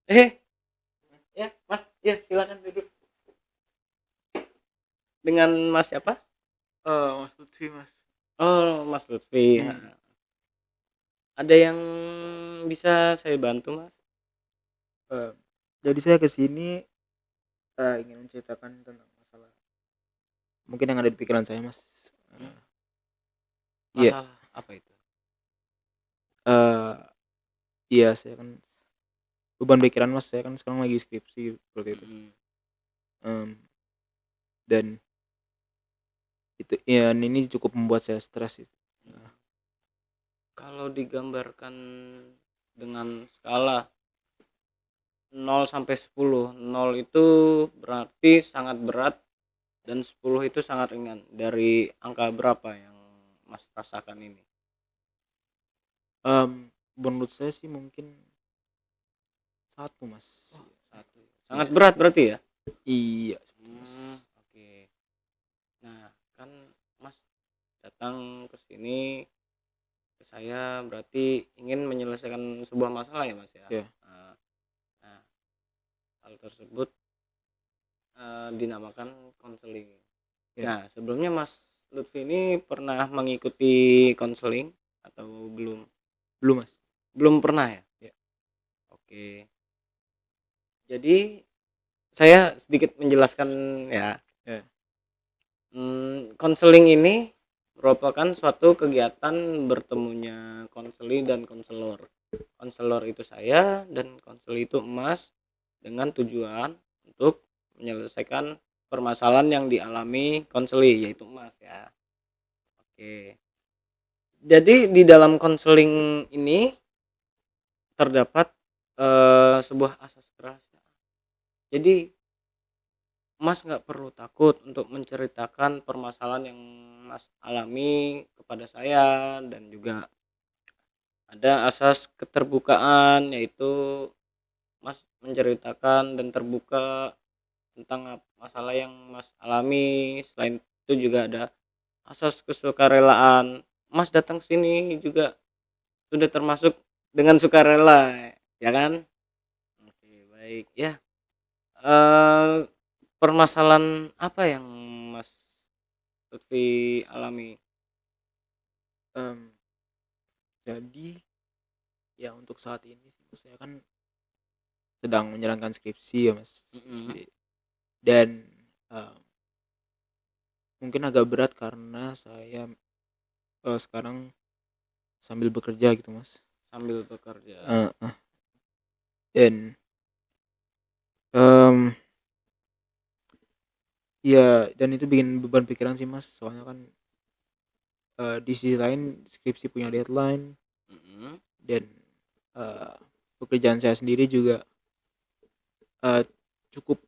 Eh, ya, Mas. Ya, silakan duduk. Dengan Mas siapa? Mas Lutfi Mas. Oh, Mas Lutfi. Hmm. Ada yang bisa saya bantu, Mas? Eh, jadi saya kesini ingin menceritakan tentang masalah mungkin yang ada di pikiran saya Mas. Hmm, Eh, Iya, masalah apa itu? eh, iya saya kan beban pikiran Mas, saya kan sekarang lagi skripsi seperti itu. Mm-mm. Em, dan itu ya ini cukup membuat saya stres itu. Mm. Kalau digambarkan dengan skala 0 sampai 10, 0 itu berarti sangat berat dan 10 itu sangat ringan. Dari angka berapa yang Mas rasakan ini? Menurut saya sih mungkin satu Mas. Oh, satu. Sangat Iya, berat berarti ya? iya seperti Mas. Oke. Nah, kan Mas datang ke sini ke saya berarti ingin menyelesaikan sebuah masalah ya, Mas ya. Ya, Nah, nah, hal tersebut dinamakan konseling. ya, Nah, sebelumnya Mas Lutfi ini pernah mengikuti konseling atau belum? belum Mas. Belum pernah ya? Ya, Oke. Jadi saya sedikit menjelaskan ya. ya, Konseling ini merupakan suatu kegiatan bertemunya konseli dan konselor. Konselor itu saya dan konseli itu Emas dengan tujuan untuk menyelesaikan permasalahan yang dialami konseli yaitu Emas ya. Oke. Jadi di dalam konseling ini terdapat sebuah asas kerahasiaan. Jadi Mas nggak perlu takut untuk menceritakan permasalahan yang Mas alami kepada saya dan juga ada asas keterbukaan yaitu Mas menceritakan dan terbuka tentang masalah yang Mas alami. Selain itu juga ada asas kesukarelaan. Mas datang sini juga sudah termasuk dengan sukarela, ya kan? Oke, baik ya. Eh, Permasalahan apa yang Mas Lutfi alami? em, jadi ya untuk saat ini sih Mas, saya kan sedang menjalankan skripsi ya Mas. Mm-mm. Dan eh, mungkin agak berat karena saya sekarang sambil bekerja gitu Mas. Sambil bekerja. Eh, eh, dan em, ya dan itu bikin beban pikiran sih Mas, soalnya kan di sisi lain skripsi punya deadline. Mm-mm. Dan eh, pekerjaan saya sendiri juga eh, cukup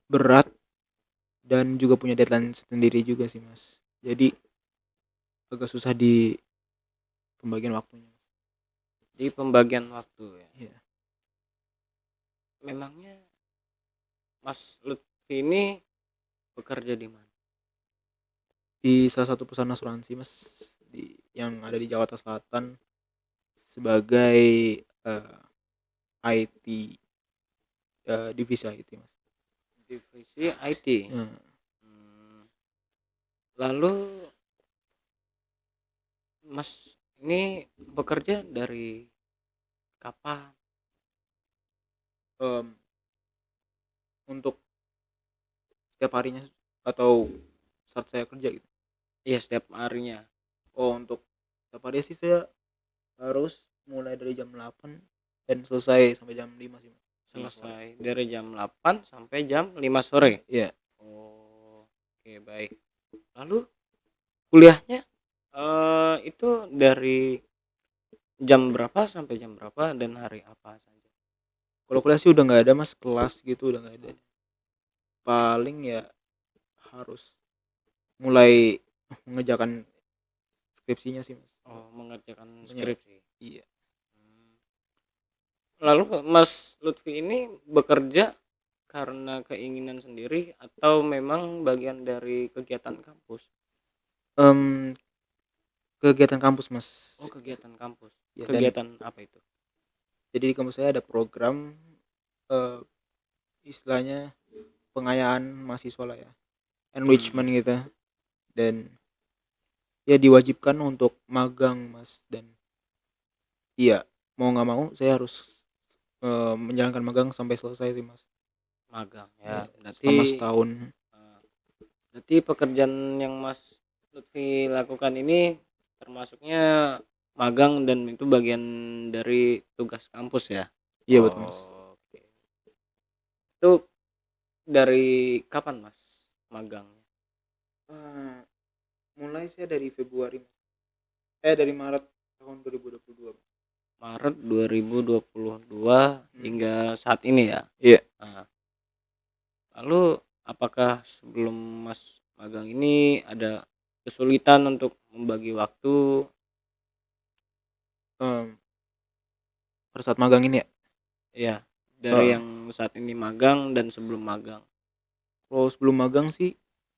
berat dan juga punya deadline sendiri juga sih Mas, jadi agak susah di pembagian waktunya. Di pembagian waktu ya. Ya. Memangnya Mas Lutfi ini bekerja di mana? Di salah satu perusahaan asuransi Mas, yang ada di Jakarta Selatan sebagai IT, divisi IT Mas. Divisi IT. Ya. Hmm, Lalu Mas ini bekerja dari kapan? Em, untuk setiap harinya atau saat saya kerja gitu. Iya, setiap harinya. Untuk setiap hari sih saya harus mulai dari jam 8 dan selesai sampai jam 5 sih Mas. 5 sore. Selesai dari jam 8 sampai jam 5 sore. Iya. Oh, oke, baik. Lalu kuliahnya itu dari jam berapa sampai jam berapa dan hari apa saja? Kalau kuliah sih udah nggak ada Mas, kelas gitu udah nggak ada. Paling ya harus mulai mengerjakan skripsinya sih Mas. Oh, mengerjakan Makanya skripsi. iya. Hmm. Lalu Mas Lutfi ini bekerja karena keinginan sendiri atau memang bagian dari kegiatan kampus? Em, Kegiatan kampus Mas. Oh, kegiatan kampus. Ya dan Kegiatan apa itu? Jadi di kampus saya ada program istilahnya pengayaan mahasiswa lah ya, enrichment gitu, dan ya diwajibkan untuk magang mas. Dan iya, mau nggak mau saya harus menjalankan magang sampai selesai sih mas. Magang Ya, ya, berarti selama setahun. eh, berarti pekerjaan yang Mas Lutfi lakukan ini termasuknya magang dan itu bagian dari tugas kampus ya. Iya betul mas. Oke. Itu dari kapan Mas magangnya? Mulai saya dari Februari dari Maret tahun 2022 Mas. Maret 2022 hingga saat ini ya. Iya. Nah, lalu apakah sebelum Mas magang ini ada kesulitan untuk membagi waktu? Pada saat magang ini ya, Ya, dari eh, yang saat ini magang dan sebelum magang. kalau sebelum magang sih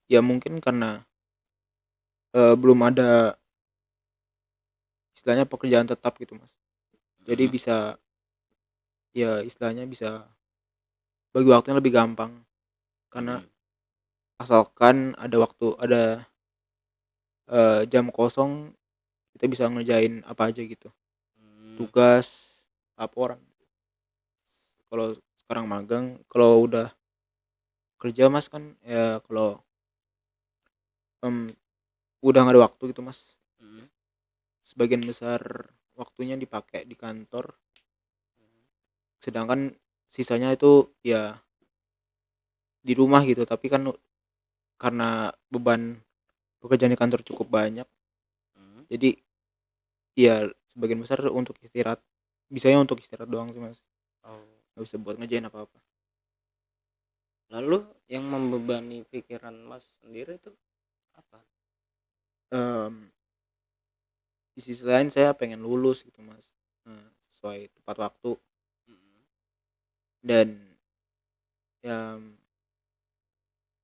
ya mungkin karena belum ada istilahnya pekerjaan tetap gitu mas. Jadi Hmm, bisa ya istilahnya bisa bagi waktunya lebih gampang, karena hmm, asalkan ada waktu, ada jam kosong, kita bisa ngerjain apa aja gitu, hmm, tugas, laporan. Kalau sekarang magang, kalau udah kerja mas kan ya, kalau em, udah nggak ada waktu gitu mas, hmm, sebagian besar waktunya dipakai di kantor, sedangkan sisanya itu ya di rumah gitu. Tapi kan karena beban pekerjaan di kantor cukup banyak, hmm. jadi ya sebagian besar untuk istirahat, bisanya untuk istirahat doang sih mas, Oh, nggak bisa buat ngerjain apa-apa. lalu yang membebani pikiran Mas sendiri itu apa? Em, di sisi lain saya pengen lulus gitu mas, sesuai tepat waktu. Hmm, Dan ya,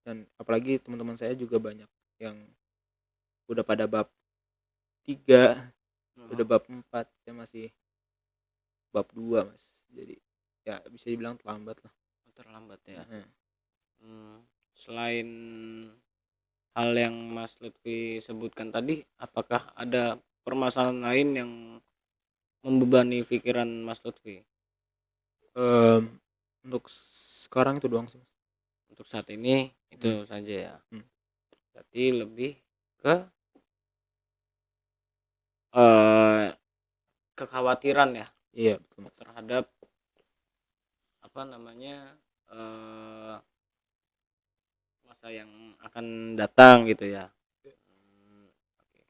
dan apalagi teman-teman saya juga banyak yang udah pada bab 3, udah oh, bab 4, saya masih bab 2 mas. Jadi ya bisa dibilang terlambat lah. terlambat ya. Heeh. Hmm, selain hal yang Mas Lutfi sebutkan tadi, apakah ada permasalahan lain yang membebani pikiran Mas Lutfi? Em, untuk sekarang itu doang sih mas. Untuk saat ini Hmm. itu saja ya. Hmm. Berarti lebih ke eh, kekhawatiran ya Iya betul mas. terhadap apa namanya eh, masa yang akan datang gitu ya. Hmm, oke.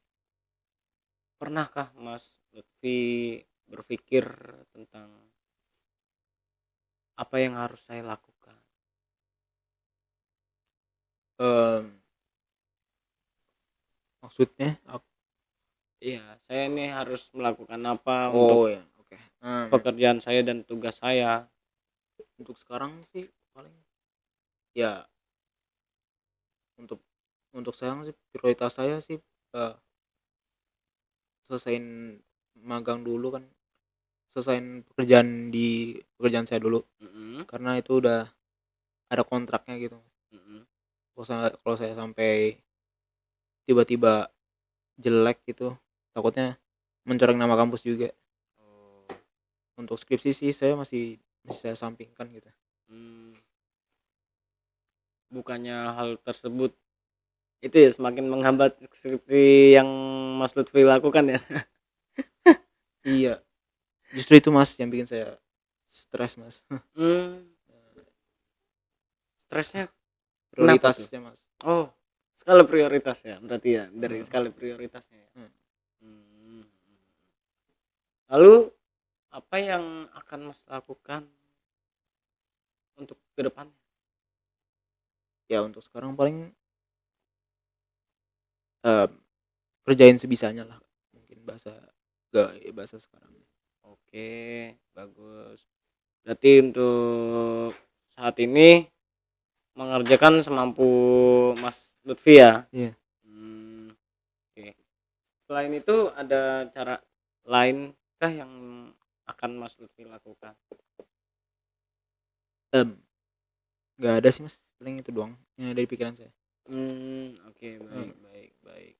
Pernahkah Mas Lutfi berpikir tentang apa yang harus saya lakukan? Em, maksudnya Iya, saya ini harus melakukan apa untuk oh ya oke. pekerjaan saya dan tugas saya. Untuk sekarang sih paling ya, untuk sekarang sih prioritas saya sih eh, selesain magang dulu kan, selesain pekerjaan saya dulu, Mm-mm, karena itu udah ada kontraknya gitu. mm-mm. Kalau saya sampai tiba-tiba jelek gitu, takutnya mencoreng nama kampus juga. Oh, Untuk skripsi sih saya masih saya sampingkan gitu. hmm. Bukannya hal tersebut itu ya semakin menghambat skripsi yang Mas Lutfi lakukan ya. Iya, justru itu mas yang bikin saya stres mas. Hmm, stresnya kenapa tuh? Prioritasnya mas. Oh, skala prioritas ya berarti ya dari Hmm. skala prioritasnya ya. Hmm. Hmm. Lalu apa yang akan Mas lakukan untuk ke depannya? Ya untuk sekarang paling eh, kerjain sebisanya lah, mungkin bahasa gak bahasa sekarang. Oke, bagus. Berarti untuk saat ini mengerjakan semampu Mas Lutfi ya. Iya. Oke. Selain itu ada cara lain kah yang akan Mas Lutfi lakukan? Nggak ada sih Mas, paling itu doang yang ada di pikiran saya. Oke, Heeh. baik baik baik.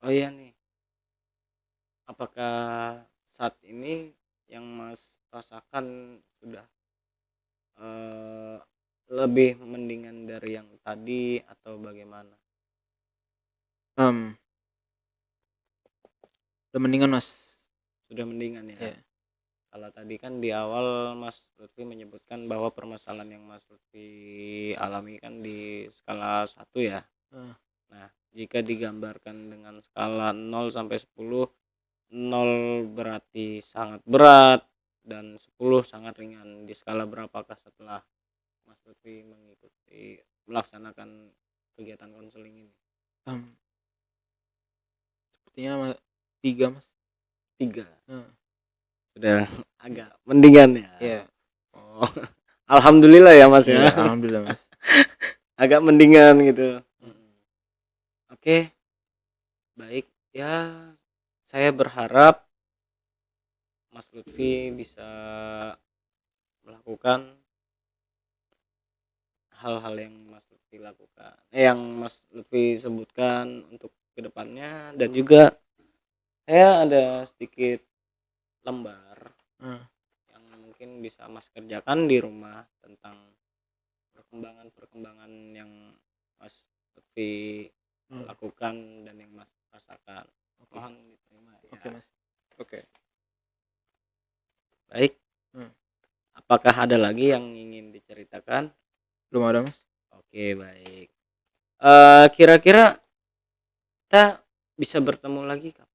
Oh iya nih, apakah saat ini yang Mas rasakan sudah eh, lebih mendingan dari yang tadi atau bagaimana? Mmm, udah mendingan Mas. Sudah mendingan ya. Iya. Kalau tadi kan di awal Mas Lutfi menyebutkan bahwa permasalahan yang Mas Lutfi alami kan di skala 1 ya. Heeh. Nah, jika digambarkan dengan skala 0 sampai 10, 0 berarti sangat berat dan 10 sangat ringan. Di skala berapakah setelah Mas Lutfi melaksanakan kegiatan konseling ini? Mmm, sepertinya 3 Mas. 3. Heeh. Sudah agak mendingan ya. Iya. Oh, alhamdulillah ya Mas Iya, ya. alhamdulillah Mas. Agak mendingan gitu. Oke, baik. Ya, saya berharap Mas Lutfi bisa melakukan hal-hal yang Mas Lutfi lakukan, yang Mas Lutfi sebutkan untuk kedepannya. Dan juga saya ada sedikit lembar Heeh. yang mungkin bisa Mas kerjakan di rumah tentang perkembangan yang Mas Lutfi lakukan dan yang Mas rasakan. Oke. Mohon diterima ya. Oke Mas. Oke. Baik, apakah ada lagi yang ingin diceritakan? Belum ada Mas. Oke, baik. Kira-kira kita bisa bertemu lagi kapan?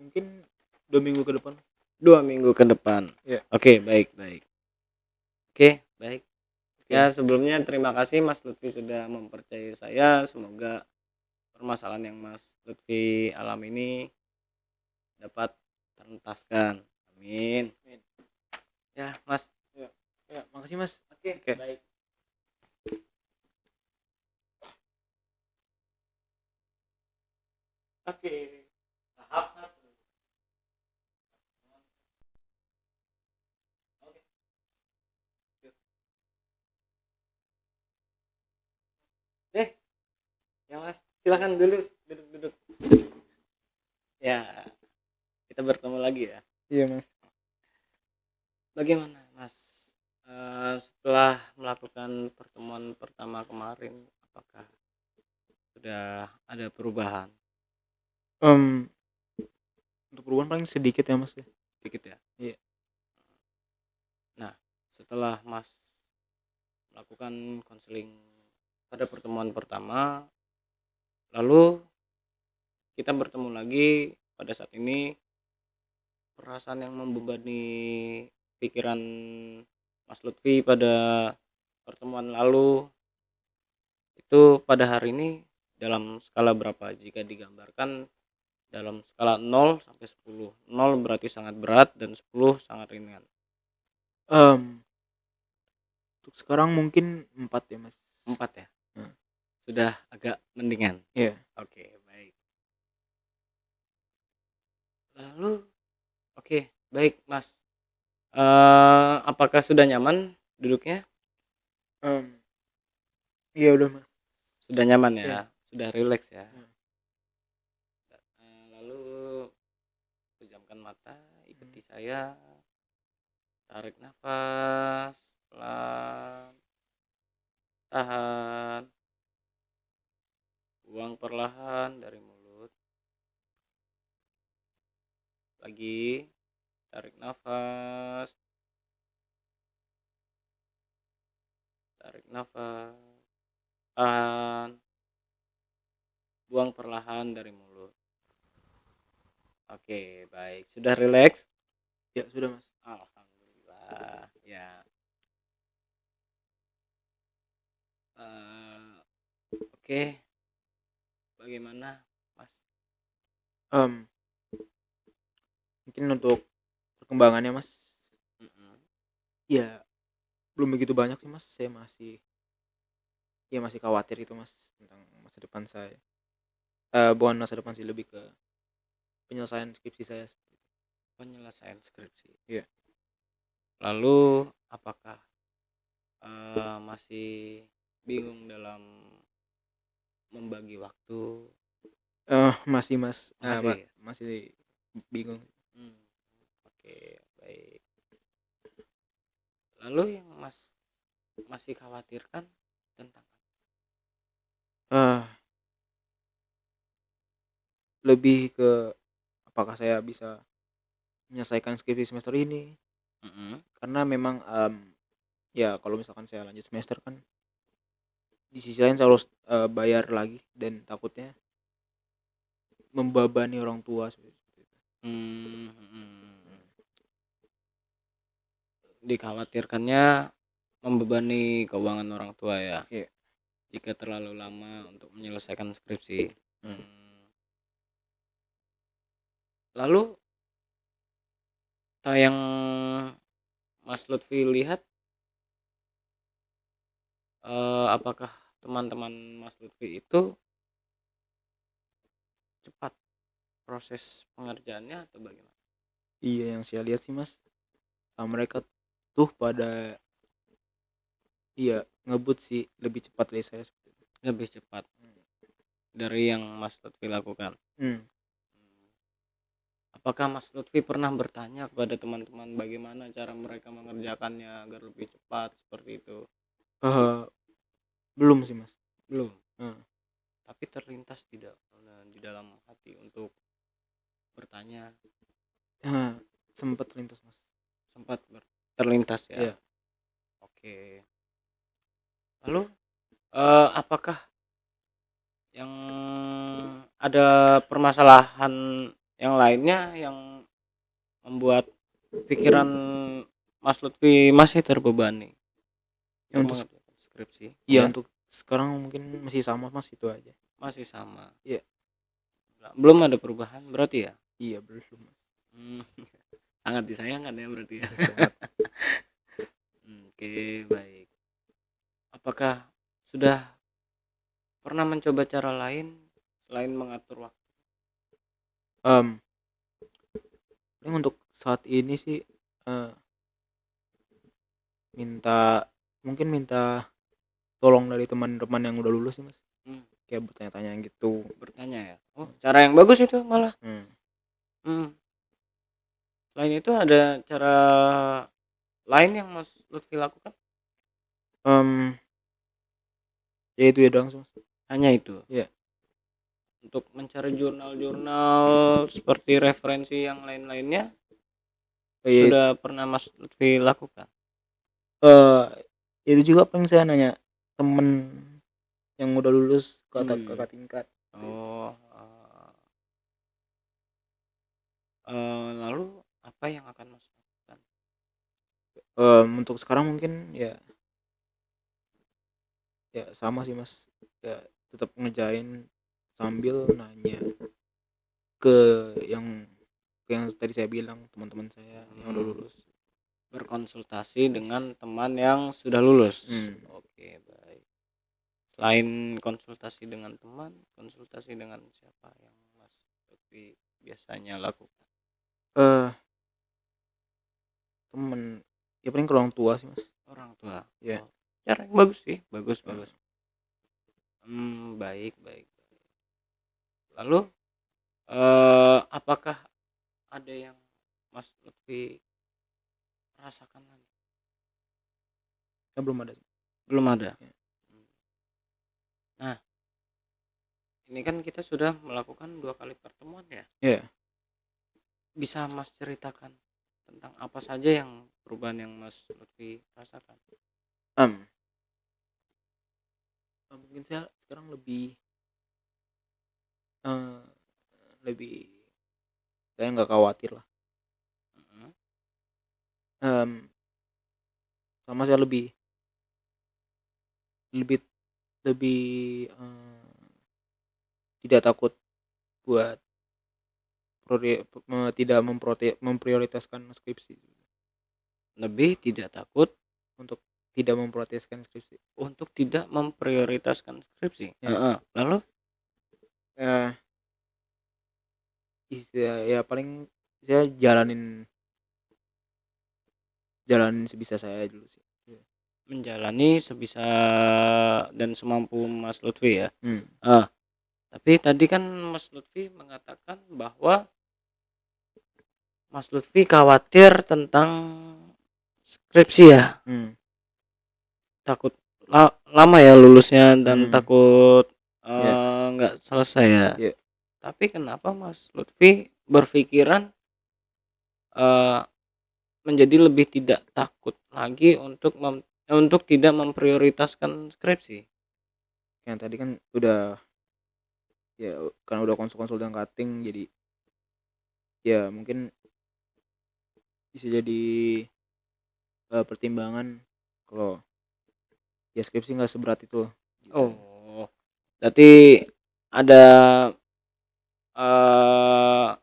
Mungkin 2 minggu ke depan. 2 minggu ke depan. Iya. Oke, baik baik. Oke, baik. Oke Ya, Mas. sebelumnya terima kasih Mas Lutfi sudah mempercayai saya. Semoga permasalahan yang Mas Lutfi alami ini dapat terentaskan. Amin. Amin. Ya, Mas. Ya. Ya, makasih Mas. Oke, Oke. baik. Oke. Tahap 1. Oke. Deh, ya Mas, silakan dulu duduk-duduk. Ya, kita bertemu lagi ya. Iya Mas. Bagaimana Mas, setelah melakukan pertemuan pertama kemarin, apakah sudah ada perubahan? Untuk perubahan paling sedikit ya Mas ya. Sedikit ya? Iya. Nah, setelah Mas melakukan konseling pada pertemuan pertama, lalu kita bertemu lagi pada saat ini, perasaan yang membebani pikiran Mas Lutfi pada pertemuan lalu itu pada hari ini dalam skala berapa jika digambarkan dalam skala 0 sampai 10? 0 berarti sangat berat dan 10 sangat ringan. Untuk sekarang mungkin 4 ya Mas. 4 ya? Heeh. Sudah agak mendingan. Iya. Oke, baik. Lalu oke, baik Mas. Apakah sudah nyaman duduknya? Iya udah Mas. Sudah nyaman ya? Iya. Sudah rileks ya? Lalu pejamkan mata, ikuti saya. Tarik nafas pelan, tahan, buang perlahan dari mulut. Lagi, tarik nafas, tahan, buang perlahan dari mulut. Oke, baik. Sudah rileks? Ya sudah Mas. Alhamdulillah. Ya. Oke. Bagaimana, Mas? Mungkin untuk perkembangannya Mas, Mm-mm. ya belum begitu banyak sih Mas. Saya masih khawatir itu Mas tentang masa depan saya. bukan masa depan sih, lebih ke penyelesaian skripsi saya. Penyelesaian skripsi. Iya. Lalu apakah masih bingung dalam membagi waktu? Masih Mas, Masih ya? masih bingung. Oke, baik. Lalu yang Mas masih khawatirkan tentang Eh, Lebih ke apakah saya bisa menyelesaikan skripsi semester ini, karena memang, ya kalau misalkan saya lanjut semester kan di sisi lain saya harus, bayar lagi dan takutnya membebani orang tua seperti itu. Dikhawatirkannya membebani keuangan orang tua ya, Iya. jika terlalu lama untuk menyelesaikan skripsi. Lalu yang Mas Lutfi lihat, apakah teman-teman Mas Lutfi itu cepat proses pengerjaannya atau bagaimana? Iya, yang saya lihat sih Mas, mereka tuh pada ngebut sih lebih cepat dari saya seperti itu. Lebih cepat dari yang Mas Lutfi lakukan. Apakah Mas Lutfi pernah bertanya kepada teman-teman bagaimana cara mereka mengerjakannya agar lebih cepat seperti itu? Belum sih Mas. Belum. Heeh. Tapi terlintas tidak di dalam hati untuk bertanya? Sempat terlintas Mas. Sempat terlintas ya. Iya. Oke. Lalu apakah yang ada permasalahan yang lainnya yang membuat pikiran Mas Lutfi masih terbebani untuk Untuk mengerjakan skripsi? iya, untuk sekarang mungkin masih sama Mas, itu aja. Masih sama. Iya. Belum ada perubahan berarti ya? Iya, belum Mas. Sangat disayangkan ya berarti ya. Sangat. Oke, baik. Apakah sudah pernah mencoba cara lain selain mengatur waktu? Paling untuk saat ini sih minta tolong dari teman-teman yang udah lulus sih Mas. Kayak bertanya-tanya gitu. Bertanya ya. Oh, cara yang bagus itu malah. Selain itu ada cara lain yang Mas Lutfi lakukan? Ya itu ya doang sih Mas. Hanya itu. Iya. Untuk mencari jurnal-jurnal seperti referensi yang lain-lainnya sudah pernah Mas Lutfi lakukan? Itu juga paling saya nanya temen yang udah lulus ke kakak tingkat. Lalu apa yang akan Mas lakukan? Untuk sekarang mungkin ya sama sih Mas, ya tetap ngerjain sambil nanya ke yang tadi saya bilang, teman-teman saya yang udah lulus. Berkonsultasi dengan teman yang sudah lulus. Oke, baik. Selain konsultasi dengan teman, konsultasi dengan siapa yang Mas Lutfi biasanya lakukan? Temen ya paling ke orang tua sih Mas. Orang tua. Iya. Cara yang bagus sih, bagus. Baik. Lalu apakah ada yang Mas Lutfi rasakan lagi? Belum ada. Ya. Nah, ini kan kita sudah melakukan 2 kali pertemuan ya. Iya. Bisa Mas ceritakan tentang apa saja yang perubahan yang Mas Lutfi rasakan? Mungkin saya sekarang lebih saya nggak khawatir lah. Sama saya lebih tidak takut buat tidak memprioritaskan skripsi. Lebih tidak takut untuk tidak memprioritaskan skripsi. Lalu Eh, ya paling saya jalanin sebisa saya dulu sih. Iya. Menjalani sebisa dan semampu Mas Lutfi ya. Hmm. Ah, tapi tadi kan Mas Lutfi mengatakan bahwa Mas Lutfi khawatir tentang skripsi ya, Hmm. takut lama ya lulusnya dan Hmm. takut Ya. nggak selesai ya. Ya. Tapi kenapa Mas Lutfi berpikiran eh, menjadi lebih tidak takut lagi untuk tidak memprioritaskan skripsi? Yang tadi kan udah, ya karena udah konsul-konsul dan cutting, jadi ya mungkin bisa jadi pertimbangan kalau ya skripsi nggak seberat itu gitu. Oh, berarti ada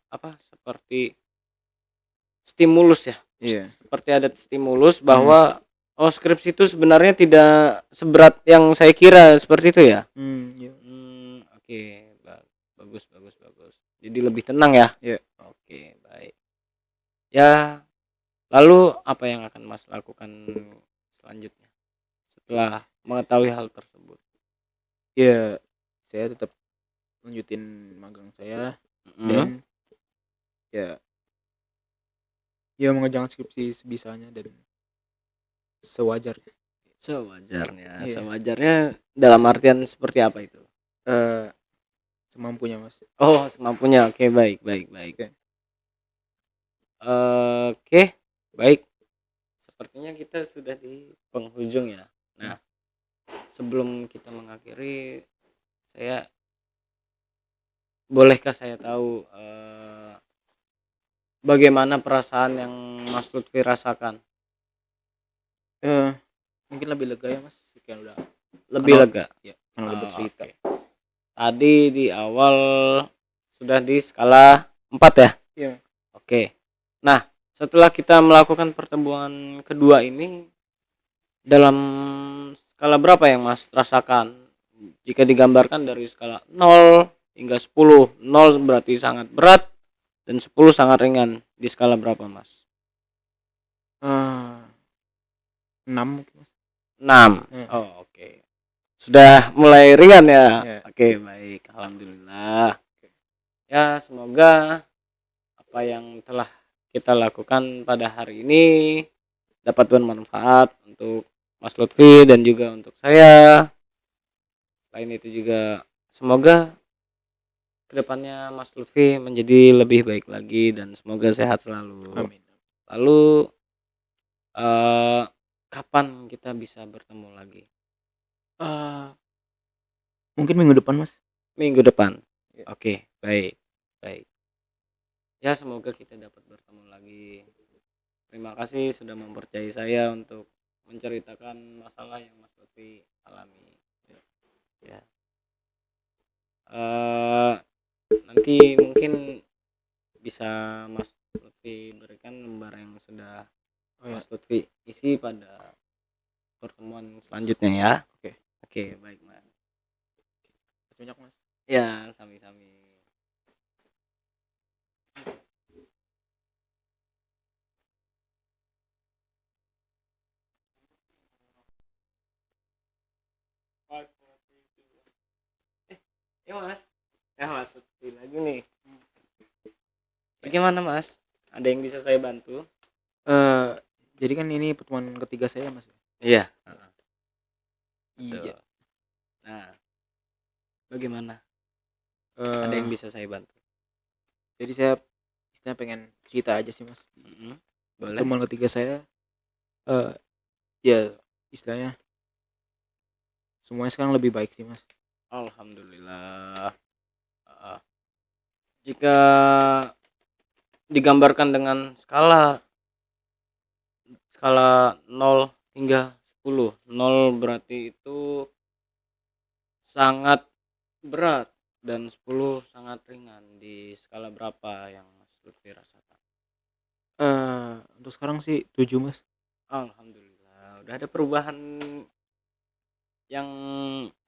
apa seperti stimulus ya? Iya. Seperti ada stimulus Hmm. bahwa oh skripsi itu sebenarnya tidak seberat yang saya kira seperti itu ya? Iya. Oke, bagus bagus bagus. Jadi lebih tenang ya? Iya. Oke, baik. Ya, lalu apa yang akan Mas lakukan selanjutnya setelah mengetahui hal tersebut? Ya, saya tetap lanjutin magang saya Mhm. dan ya ya mengerjakan skripsi sebisanya dan sewajarnya. Sewajarnya, Iya. sewajarnya dalam artian seperti apa itu? eh Semampunya, Mas. Oh, semampunya. Oke, baik baik baik. Oke. Oke, baik. Sepertinya kita sudah di penghujung ya. Hmm. Nah, sebelum kita mengakhiri, saya bolehkah saya tahu bagaimana perasaan yang Mas Lutfi rasakan? eh Mungkin lebih lega ya, Mas, kan udah Lebih kenal, lega. ya kan udah bercerita. Oke. Tadi di awal sudah di skala 4 ya? Iya. Oke. Nah, setelah kita melakukan pertemuan kedua ini, dalam skala berapa yang Mas rasakan? Jika digambarkan dari skala 0 hingga 10. 0 berarti sangat berat dan 10 sangat ringan. Di skala berapa, Mas? 6 mungkin, Mas. 6. Heeh. Oh, oke. Sudah mulai ringan ya? Ya. Oke, baik. Alhamdulillah. Ya, semoga apa yang telah kita lakukan pada hari ini dapat bermanfaat untuk Mas Lutfi dan juga untuk saya. Selain itu juga semoga kedepannya Mas Lutfi menjadi lebih baik lagi dan semoga sehat selalu. Amin. Lalu eh, kapan kita bisa bertemu lagi? eh Mungkin minggu depan, Mas. Minggu depan. Ya. Oke, baik. Baik. Ya, semoga kita dapat bertemu lagi. Terima kasih sudah mempercayai saya untuk menceritakan masalah yang Mas Lutfi alami. Ya. Eh, nanti mungkin bisa Mas Lutfi berikan lembar yang sudah Oh ya. Mas Lutfi isi pada pertemuan selanjutnya ya. Oke. Oke, baik Mas. Banyak, Mas. Ya, sami-sami. Ya Mas. Ya Mas Lutfi lagi nih. Bagaimana Mas? Ada yang bisa saya bantu? Jadi kan ini pertemuan ketiga saya, Mas. Iya. Iya. Betul. Nah, bagaimana? Ada eh yang bisa saya bantu? jadi saya istilahnya pengen cerita aja sih, Mas. Boleh. Pertemuan ketiga saya, ya istilahnya semuanya sekarang lebih baik sih, Mas. Alhamdulillah. Jika digambarkan dengan skala skala 0 hingga 10. 0 berarti itu sangat berat dan 10 sangat ringan. Di skala berapa yang Mas Lutfi rasakan? Untuk sekarang sih 7, Mas. Alhamdulillah. Udah ada perubahan yang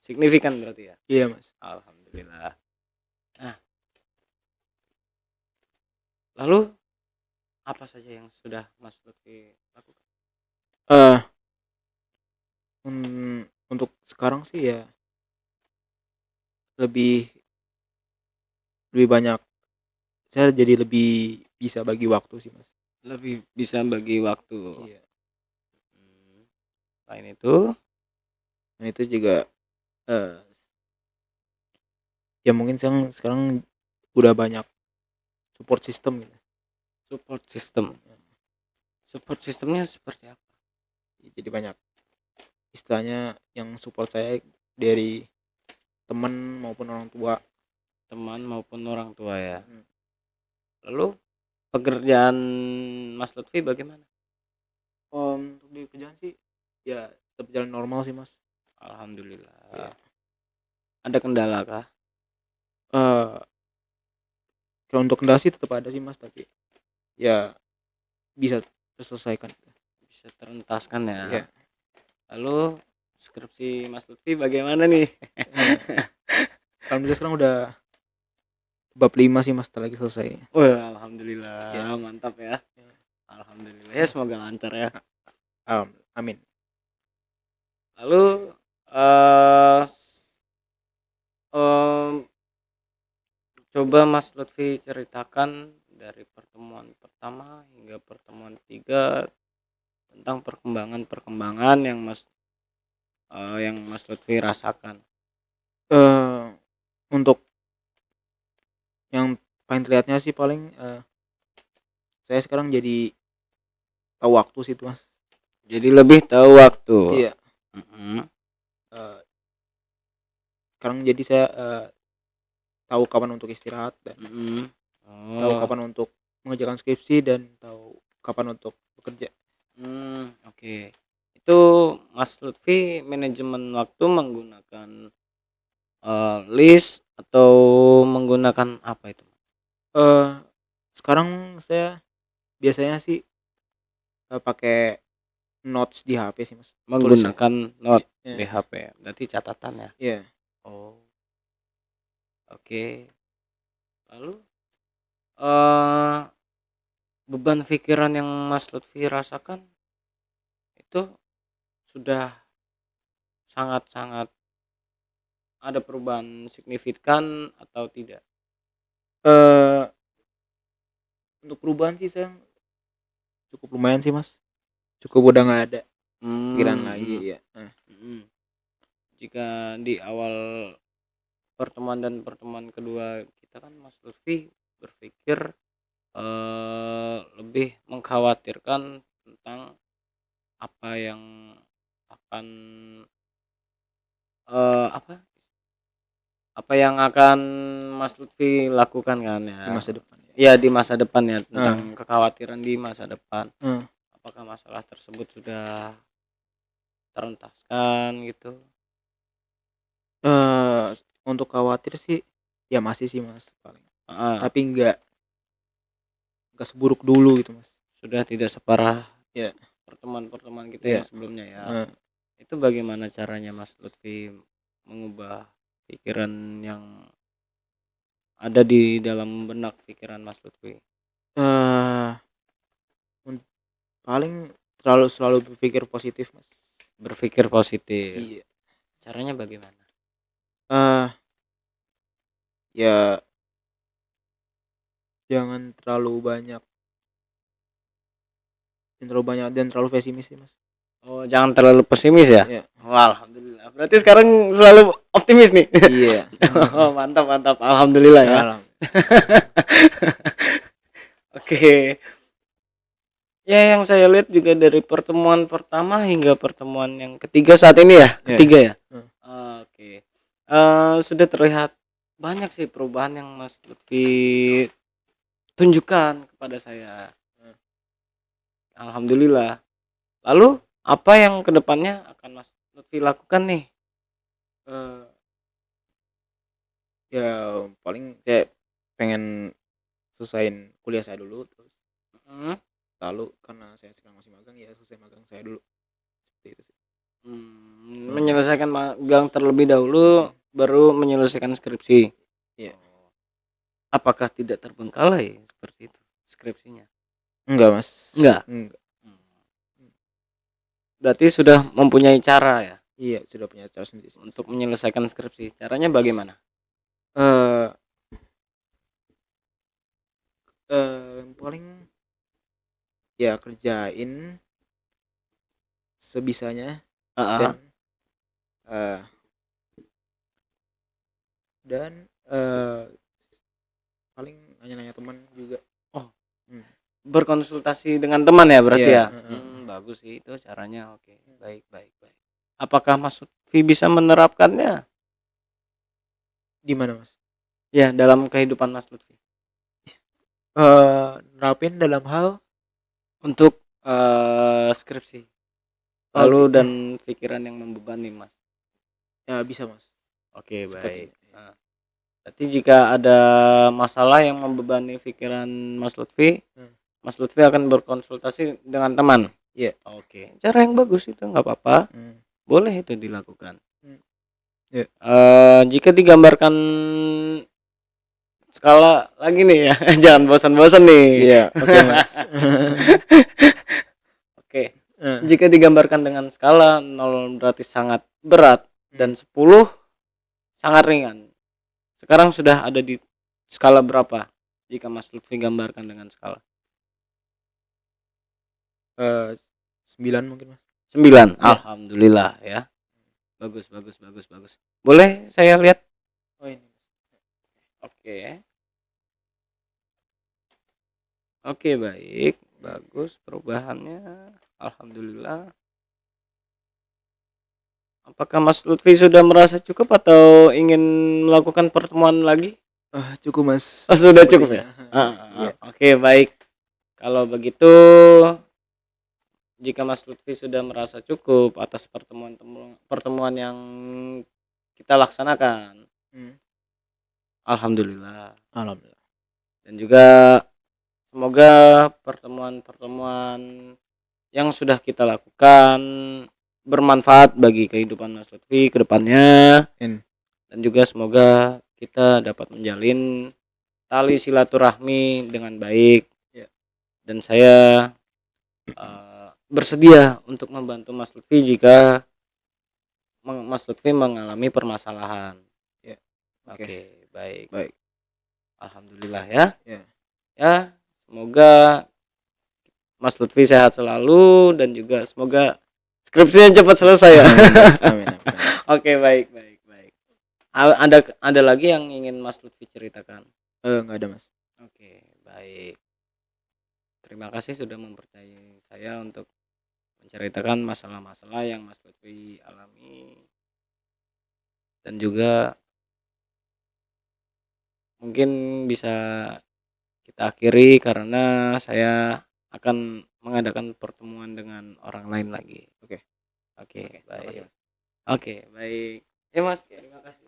signifikan berarti ya? Iya, Mas. Alhamdulillah. Lalu apa saja yang sudah Mas Lutfi lakukan? Eh, untuk sekarang sih ya lebih lebih banyak, saya jadi lebih bisa bagi waktu sih, Mas. Lebih bisa bagi waktu. Iya. Hmm, Selain itu, Dan itu juga eh ya mungkin sekarang udah banyak support system gitu. support system. Support sistemnya seperti apa? Jadi banyak istilahnya yang support saya dari teman maupun orang tua. Teman maupun orang tua ya. Mm. Lalu pekerjaan Mas Lutfi bagaimana? Untuk di kerjaan sih ya tetap jalan normal sih, Mas. Alhamdulillah. Iya. Ada kendala kah? Eh Kalau untuk kendala sih tetap ada sih, Mas, tapi ya bisa terselesaikan. Bisa terentaskan ya. Iya. Lalu skripsi Mas Lutfi bagaimana nih? Alhamdulillah sekarang udah bab 5 sih, Mas, setelah lagi selesai. Wah, alhamdulillah. Ya. Mantap ya. Ya. Alhamdulillah ya, semoga lancar ya. Amin. Lalu eh em, coba Mas Lutfi ceritakan dari pertemuan pertama hingga pertemuan ketiga tentang perkembangan yang Mas Lutfi rasakan. Untuk yang paling terlihatnya sih paling saya sekarang jadi tahu waktu sih itu, Mas. Jadi lebih tahu waktu. Iya. Mm-mm. Sekarang jadi saya tahu kapan untuk istirahat dan Mm-mm. tahu Oh, kapan untuk mengerjakan skripsi dan tahu kapan untuk bekerja. oke. Itu Mas Lutfi manajemen waktu menggunakan list atau menggunakan apa itu? Sekarang saya biasanya sih pakai notes di HP sih, Mas. Tulis ya. Menggunakan note di Iya. HP, berarti catatan ya? Iya. Oh, oke. Lalu eh beban pikiran yang Mas Lutfi rasakan itu sudah sangat-sangat ada perubahan signifikan atau tidak? Eh untuk perubahan sih saya cukup lumayan sih, Mas. Cukup udah nggak ada pikiran Hmm, lagi ya. Nah, mm. Jika di awal pertemuan dan pertemuan kedua kita kan Mas Lutfi berpikir lebih mengkhawatirkan tentang apa yang akan apa yang akan Mas Lutfi lakukan kan ya. di masa depan ya. Ya di masa depan ya, tentang Nah, kekhawatiran di masa depan. nah, Apakah masalah tersebut sudah terentaskan gitu? eh untuk khawatir sih ya masih sih, Mas, paling. Heeh, Tapi nggak seburuk dulu gitu, Mas. sudah tidak separah Ya. pertemuan-pertemuan kita Ya. yang sebelumnya ya. Itu bagaimana caranya Mas Lutfi mengubah pikiran yang ada di dalam benak pikiran Mas Lutfi? eh Paling selalu berpikir positif, Mas. Berpikir positif. Iya. Caranya bagaimana? eh Ya jangan terlalu banyak dan terlalu pesimis sih, Mas. Oh, jangan terlalu pesimis ya? Iya. Wah, alhamdulillah. Berarti sekarang selalu optimis nih. Iya. Oh, mantap mantap. Alhamdulillah ya. Alam. Oke. Ya, yang saya lihat juga dari pertemuan pertama hingga pertemuan yang ketiga saat ini ya, Iya. ketiga ya. Hmm. Oke. Sudah terlihat banyak sih perubahan yang Mas Lutfi tunjukkan kepada saya. Alhamdulillah. Lalu apa yang kedepannya akan Mas Lutfi lakukan nih? Eh, Ya paling saya pengen selesaiin kuliah saya dulu, terus Hmm, lalu karena saya sekarang masih magang ya selesai magang saya dulu. Seperti itu sih. menyelesaikan magang terlebih dahulu, baru menyelesaikan skripsi. Iya. Apakah tidak terbengkalai seperti itu? skripsinya? Enggak, Mas. Enggak? Enggak. Berarti sudah mempunyai cara ya Iya, sudah punya cara sendiri sih, Mas. untuk menyelesaikan skripsi. Caranya bagaimana? Eh paling ya kerjain sebisanya Heeh. dan eh dan paling nanya-nanya teman juga. Oh, Hmm. berkonsultasi dengan teman ya berarti Iya, ya? Bagus sih itu caranya. Oke, baik, baik, baik. Apakah Mas Lutfi bisa menerapkannya? di mana, Mas? Ya, dalam kehidupan Mas Lutfi. Nerapin dalam hal Untuk skripsi. oh, Lalu dan pikiran yang membebani Mas. ya bisa, Mas. Oke, baik. Sepertinya. Nah, berarti jika ada masalah yang membebani pikiran Mas Lutfi, Mas Lutfi akan berkonsultasi dengan teman. Iya. Oke, cara yang bagus itu nggak apa-apa, boleh itu dilakukan. Iya. Jika digambarkan skala lagi nih ya, jangan bosan-bosan nih. Iya, oke, Mas. Oke, jika digambarkan dengan skala 0 berarti sangat berat dan 10 sangat ringan. Sekarang sudah ada di skala berapa jika Mas Lutfi gambarkan dengan skala? 9 mungkin, Mas. 9. Ya. Alhamdulillah ya. Bagus, bagus, bagus, bagus. Boleh saya lihat? Oh, ini. Oke. Oke, baik. Bagus perubahannya. Alhamdulillah. Apakah Mas Lutfi sudah merasa cukup atau ingin melakukan pertemuan lagi? Cukup, Mas. Oh, sudah cukup ya? Iya. Oke, baik. Kalau begitu, jika Mas Lutfi sudah merasa cukup atas pertemuan yang kita laksanakan, alhamdulillah. Alhamdulillah. Dan juga semoga pertemuan-pertemuan yang sudah kita lakukan bermanfaat bagi kehidupan Mas Lutfi ke depannya. Dan juga semoga kita dapat menjalin tali silaturahmi dengan baik. Dan saya bersedia untuk membantu Mas Lutfi jika Mas Lutfi mengalami permasalahan. Oke, baik. Alhamdulillah ya. Ya, semoga Mas Lutfi sehat selalu dan juga semoga skripsinya cepat selesai ya. Amin. Oke, baik. Ada lagi yang ingin Mas Lutfi ceritakan? Enggak ada, Mas. Oke, baik. Terima kasih sudah mempercayai saya untuk menceritakan masalah-masalah yang Mas Lutfi alami. Dan juga mungkin bisa kita akhiri karena saya akan mengadakan pertemuan dengan orang lain lagi. Oke, baik. Makasih, Mas. Oke, baik. Ya Mas, terima kasih.